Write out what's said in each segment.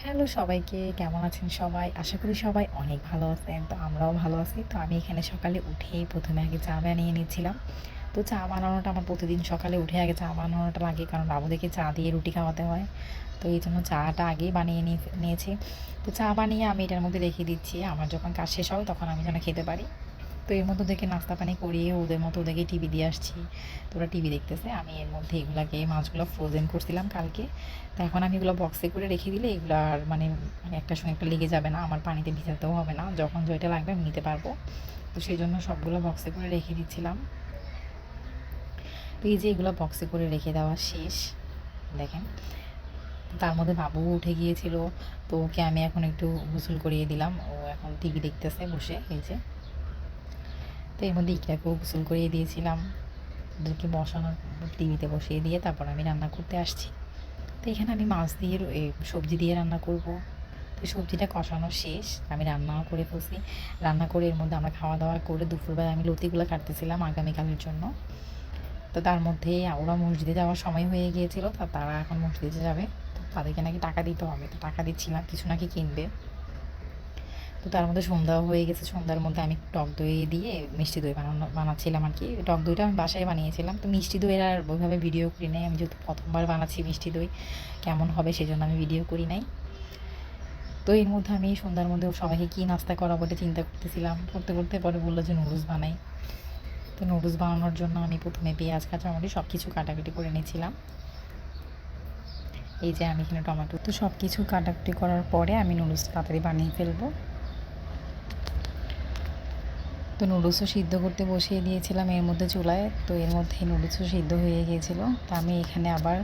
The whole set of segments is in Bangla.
হ্যালো সবাইকে, কেমন আছেন সবাই? আশা করি সবাই অনেক ভালো আছেন। তো আমরাও ভালো আছি। তো আমি এখানে সকালে উঠেই ১ম এ আগে চা বানিয়ে নিচ্ছিলাম। তো চা বানানোটা আমার প্রতিদিন সকালে উঠে আগে চা বানানোটা লাগে, কারণ বাবুদেরকে চা দিয়ে রুটি খাওয়াতে হয়। তো এইজন্য চাটা আগেই বানিয়ে নিয়েছি। তো চা বানিয়ে আমি এটার মধ্যে রেখে দিচ্ছি। আমার যখন কাজ শেষ হবে তখন আমি যেন খেতে পারি। তো এর মধ্যে ওদেরকে নাস্তা পানি করিয়ে ওদের মতো ওদেরকে টিভি দিয়ে আসছি। তো ওরা টিভি দেখতেছে। আমি এর মধ্যে এগুলাকে মাছগুলো ফ্রোজেন করছিলাম কালকে। তো এখন আমি এগুলো বক্সে করে রেখে দিলে এগুলো আর একটার সঙ্গে একটা লেগে যাবে না। আমার পানিতে ভিজাতেও হবে না। যখন যেটা লাগবে আমি নিতে পারবো। তো সেই জন্য সবগুলো বক্সে করে রেখে দিচ্ছিলাম। তো এই যে এগুলো বক্সে করে রেখে দেওয়া শেষ। দেখেন, তার মধ্যে বাবুও উঠে গিয়েছিল। তো ওকে আমি এখন একটু গোসল করিয়ে দিলাম। ও এখন টিভি দেখতেছে বসে, এই যে। তো এর মধ্যে ইকরাকেও গোসল করিয়ে দিয়েছিলাম। ওদেরকে বসানোর টিভিতে বসিয়ে দিয়ে তারপর আমি রান্না করতে আসছি। তো এখানে আমি মাছ দিয়ে সবজি দিয়ে রান্না করব। তো সবজিটা কষানো শেষ, আমি রান্নাও করে ফেলছি। রান্না করে এর মধ্যে আমরা খাওয়া দাওয়া করে দুপুরবেলা আমি লতিগুলো কাটতেছিলাম আগামীকালের জন্য। তো তার মধ্যে ওরা মসজিদে যাওয়ার সময় হয়ে গিয়েছিল, তারা এখন মসজিদে যাবে। তো তাদেরকে নাকি টাকা দিতে হবে, তো টাকা দিচ্ছিলাম, কিছু নাকি কিনবে। তো তার মধ্যে সন্ধ্যাও হয়ে গেছে। সন্ধ্যার মধ্যে আমি টক দই দিয়ে মিষ্টি দই বানাচ্ছিলাম আর কি। টক দইটা আমি বাসায় বানিয়েছিলাম। তো মিষ্টি দইয়ের আর ওইভাবে ভিডিও করি নাই, আমি যেহেতু প্রথমবার বানাচ্ছি মিষ্টি দই কেমন হবে সেজন্য আমি ভিডিও করি নাই। তো এর মধ্যে আমি সন্ধ্যার মধ্যে সবাইকে কী নাস্তা করাবো এটা চিন্তা করতেছিলাম। করতে করতে পরে বললো যে নুডলস বানাই। তো নুডলস বানানোর জন্য আমি প্রথমে পেঁয়াজ কাঁচামরিচ সব কিছু কাটাকুটি করে নিয়েছিলাম। এই যে আমি এখানে টমেটো, তো সব কিছু কাটাকুটি করার পরে আমি নুডলস তাড়াতাড়ি বানিয়ে ফেলবো। তো নুডলসও সিদ্ধ করতে বসিয়ে দিয়েছিলাম এর মধ্যে চুলায়। তো এর মধ্যে নুডলসও সিদ্ধ হয়ে গিয়েছিল। তো আমি এখানে আবার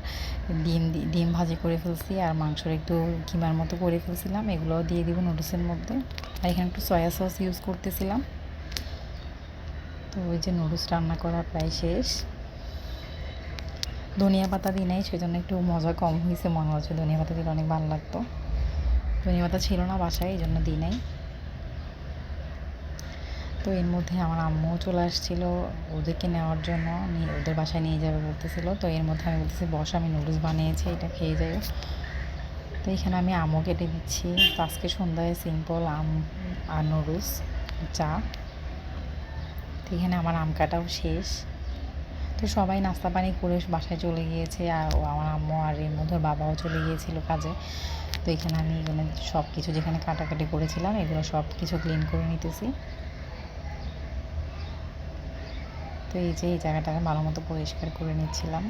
ডিম ভাজি করে ফেলছি, আর মাংসর একটু কিমার মতো করে ফেলছিলাম। এগুলোও দিয়ে দিব নুডলসের মধ্যে। আর এখানে একটু সয়া সস ইউজ করতেছিলাম। তো ওই যে নুডলস রান্না করা প্রায় শেষ। ধনিয়া পাতা দিই নাই, সেজন্য একটু মজা কম হয়েছে মনে হচ্ছে। ধনিয়া পাতা দিলে অনেক ভালো লাগতো। ধনিয়া পাতা ছিল না বাসায়, এই জন্য দিই নাই। তো এর মধ্যে আমার আম্মুও চলে আসছিলো ওদেরকে নেওয়ার জন্য, ওদের বাসায় নিয়ে যাবে বলতেছিল। তো এর মধ্যে আমি বলতেছি বস, আমি নুডলস বানিয়েছি, এটা খেয়ে যাই। তো এখানে আমি আমও কেটে দিচ্ছি। তো আজকে সন্ধ্যায় সিম্পল আম আর নুডলস, চা। তো এখানে আমার আম কাটাও শেষ। তো সবাই নাস্তা পানি করে বাসায় চলে গিয়েছে, আর আমার আম্মু আর এর মধ্যে বাবাও চলে গিয়েছিল কাজে। তো এখানে আমি এখানে সব কিছু যেখানে কাটাকাটি করেছিলাম এগুলো সব কিছু ক্লিন করে নিতেছি। তো এই যে এই জায়গাটাকে ভালো মতো পরিষ্কার করে নিচ্ছিলাম।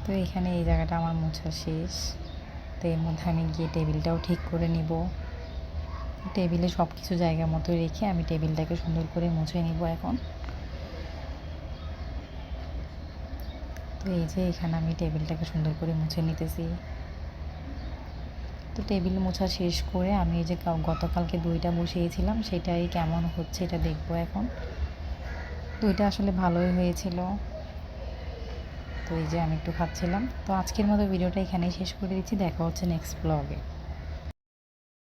তো এখানে এই জায়গাটা আমার মোছা শেষ। তো এর মধ্যে আমি গিয়ে টেবিলটাও ঠিক করে নিব। টেবিলে সব কিছু জায়গা মতো রেখে আমি টেবিলটাকে সুন্দর করে মুছে নিব এখন। তো এই যে এখানে আমি টেবিলটাকে সুন্দর করে মুছে নিতেছি। তো টেবিল মোছা শেষ করে আমি এই যে গতকালকে দইটা বসিয়েছিলাম সেটাই কেমন হচ্ছে এটা দেখবো এখন। দইটা আসলে ভালোই হয়েছিল। তো এই যে আমি একটু খাচ্ছিলাম। তো আজকের মতো ভিডিওটা এখানেই শেষ করে দিচ্ছি। দেখা হচ্ছে নেক্সট ব্লগে।